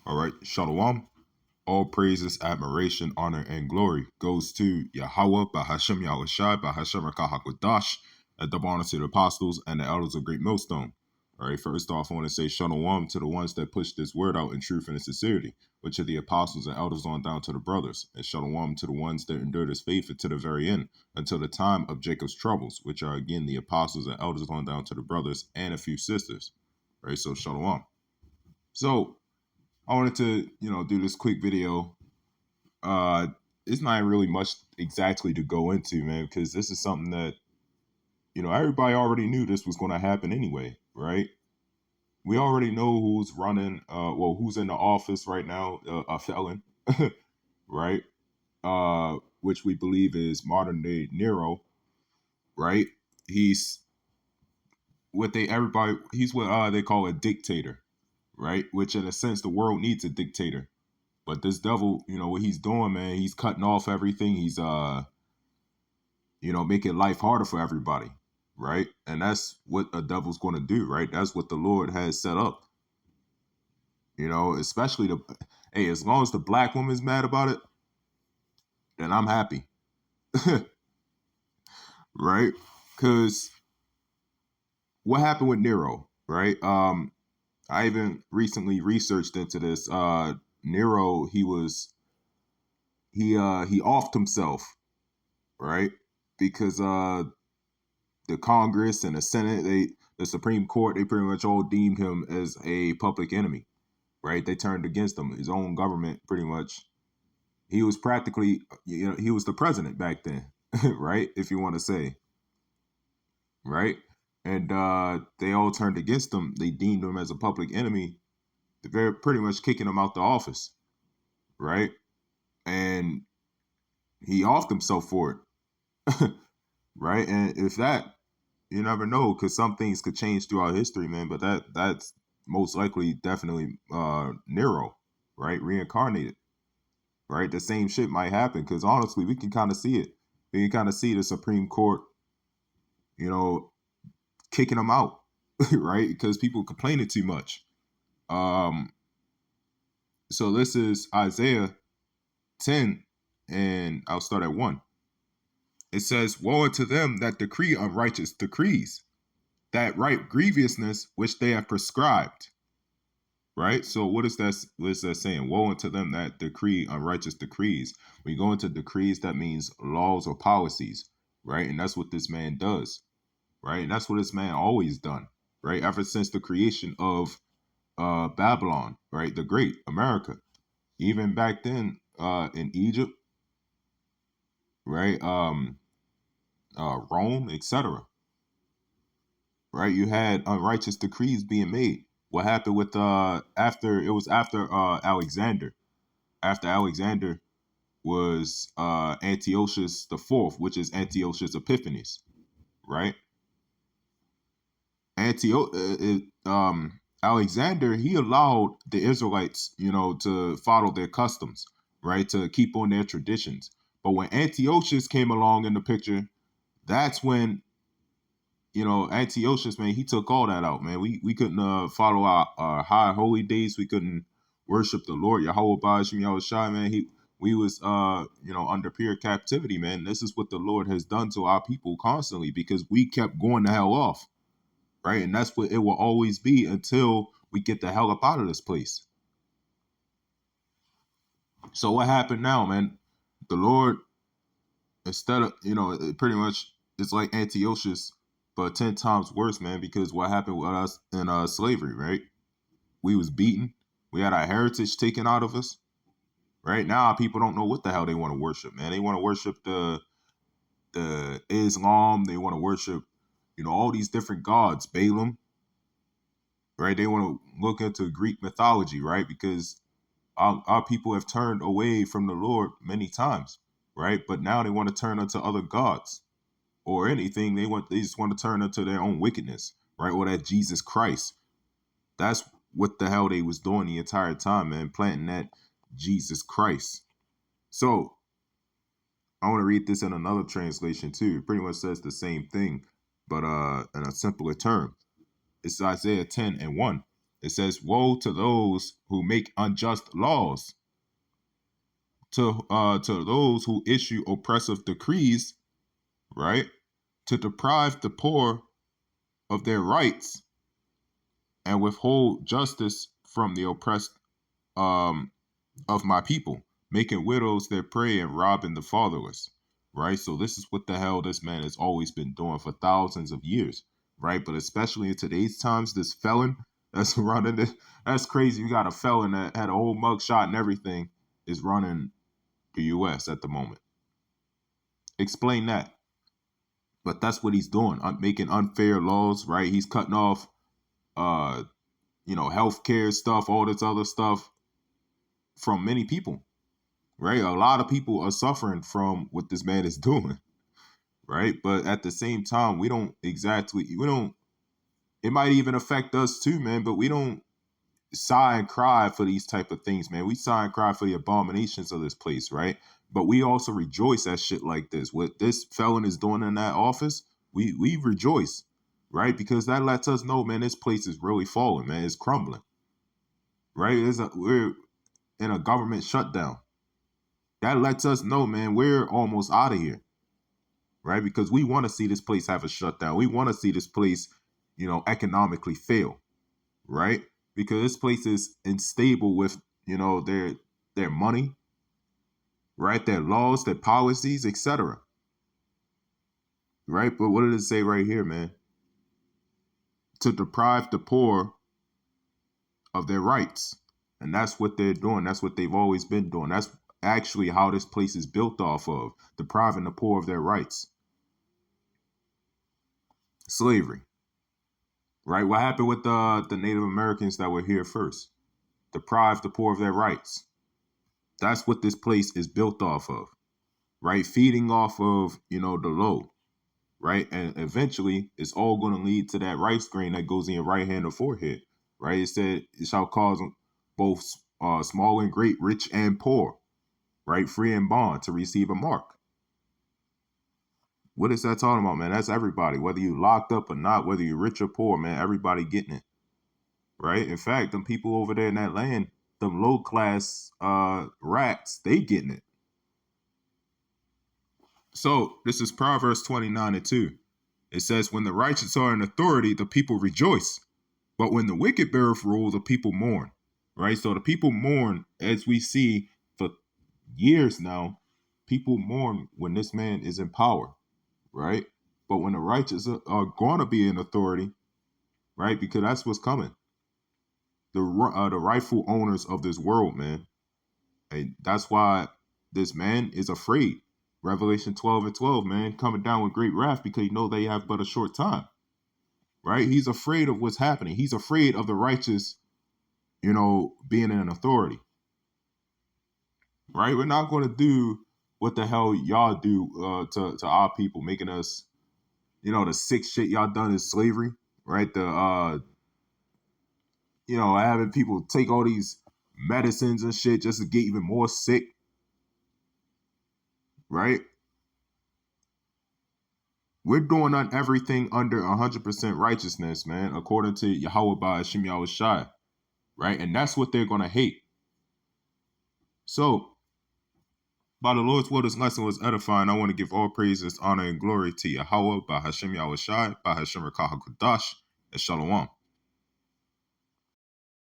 All right, Shalom. All praises, admiration, honor, and glory goes to Yahweh, Bahashem Yahushai, Bahashem Rakah HaKodash, and double honor to the apostles and the elders of Great Millstone. All right, first off, I want to say Shalom to the ones that push this word out in truth and in sincerity, which are the apostles and elders on down to the brothers, and Shalom to the ones that endure this faith to the very end, until the time of Jacob's troubles, which are again the apostles and elders on down to the brothers and a few sisters. All right, so Shalom. So, I wanted to, do this quick video. It's not really much exactly to go into, man, because this is something that, everybody already knew this was going to happen anyway, right? We already know who's running, who's in the office right now, a felon, right? Which we believe is modern day Nero, right? He's what they call a dictator, right? Which in a sense, the world needs a dictator. But this devil, what he's doing, man, he's cutting off everything. He's, making life harder for everybody, right? And that's what a devil's going to do, right? That's what the Lord has set up. Especially as long as the black woman's mad about it, then I'm happy, right? Because what happened with Nero, right? I even recently researched into this. Nero, he offed himself, right? Because the Congress and the Senate, the Supreme Court, they pretty much all deemed him as a public enemy, right? They turned against him. His own government, pretty much. He was practically, he was the president back then, right? If you want to say, right? And they all turned against him. They deemed him as a public enemy. They're pretty much kicking him out the office, right? And he offed himself for it, right? And if that, you never know, because some things could change throughout history, man. But that's most likely definitely Nero, right? Reincarnated, right? The same shit might happen because honestly, we can kind of see it. We can kind of see the Supreme Court, kicking them out, right? Because people complaining too much. So this is Isaiah 10, and I'll start at 1. It says, "Woe unto them that decree unrighteous decrees, that write grievousness which they have prescribed." Right? So what is that saying? Woe unto them that decree unrighteous decrees. When you go into decrees, that means laws or policies, right? And that's what this man does, right? And that's what this man always done, right? Ever since the creation of Babylon, right? The Great America. Even back then in Egypt, right? Rome, etc. Right? You had unrighteous decrees being made. What happened with after Alexander? After Alexander was Antiochus the Fourth, which is Antiochus Epiphanes, right? Alexander, he allowed the Israelites, to follow their customs, right, to keep on their traditions. But when Antiochus came along in the picture, that's when Antiochus, man, he took all that out, man. We couldn't follow our high holy days. We couldn't worship the Lord Yahweh Ba'ashim Yahushai, man. We was under pure captivity, man. This is what the Lord has done to our people constantly because we kept going the hell off, right? And that's what it will always be until we get the hell up out of this place. So what happened now, man? The Lord, instead of pretty much it's like Antiochus, but 10 times worse, man, because what happened with us in slavery, right? We was beaten. We had our heritage taken out of us. Right now, people don't know what the hell they want to worship, man. They want to worship the Islam. They want to worship, all these different gods, Balaam, right? They want to look into Greek mythology, right? Because our people have turned away from the Lord many times, right? But now they want to turn unto other gods or anything. They just want to turn into their own wickedness, right? Or that Jesus Christ. That's what the hell they was doing the entire time, man, planting that Jesus Christ. So I want to read this in another translation too. It pretty much says the same thing, but in a simpler term. It's Isaiah 10 and 1. It says, woe to those who make unjust laws, to those who issue oppressive decrees, right? To deprive the poor of their rights and withhold justice from the oppressed of my people, making widows their prey and robbing the fatherless, right? So this is what the hell this man has always been doing for thousands of years, right? But especially in today's times, this felon that's running it, that's crazy. You got a felon that had a whole mugshot and everything is running the U.S. at the moment. Explain that. But that's what he's doing, making unfair laws, right? He's cutting off, healthcare stuff, all this other stuff from many people, right? A lot of people are suffering from what this man is doing, right? But at the same time, it might even affect us too, man, but we don't sigh and cry for these type of things, man. We sigh and cry for the abominations of this place, right? But we also rejoice at shit like this. What this felon is doing in that office, we rejoice, right? Because that lets us know, man, this place is really falling, man. It's crumbling, right? We're in a government shutdown. That lets us know, man, we're almost out of here, right? Because we want to see this place have a shutdown. We want to see this place, economically fail, right? Because this place is unstable with, their money, right? Their laws, their policies, etc. Right? But what did it say right here, man? To deprive the poor of their rights. And that's what they're doing. That's what they've always been doing. That's actually how this place is built off of, depriving the poor of their rights. Slavery. Right? What happened with the Native Americans that were here first? Deprive the poor of their rights. That's what this place is built off of, right? Feeding off of, the low, right? And eventually it's all going to lead to that rice grain that goes in your right hand or forehead, right? It said it shall cause both small and great, rich and poor, right? Free and bond to receive a mark. What is that talking about, man? That's everybody, whether you locked up or not, whether you're rich or poor, man, everybody getting it, right? In fact, them people over there in that land, them low class rats, they getting it. So this is Proverbs 29:2. It says, when the righteous are in authority, the people rejoice. But when the wicked beareth rule, the people mourn. Right? So the people mourn, as we see for years now, people mourn when this man is in power. Right? But when the righteous are going to be in authority, right? Because that's what's coming. The rightful owners of this world, man. And that's why this man is afraid. Revelation 12:12, man, coming down with great wrath because you know they have but a short time. Right? He's afraid of what's happening. He's afraid of the righteous, being in authority. Right? We're not going to do what the hell y'all do to our people, making us, the sick shit y'all done is slavery. Right? Having people take all these medicines and shit just to get even more sick. Right? We're doing on everything under 100% righteousness, man, according to Yahweh by Hashem Yahushai, right? And that's what they're going to hate. So, by the Lord's word, this lesson was edifying. I want to give all praises, honor, and glory to Yahweh by Hashem Yahushai, by Hashem Rakah HaKadosh, and Shalom.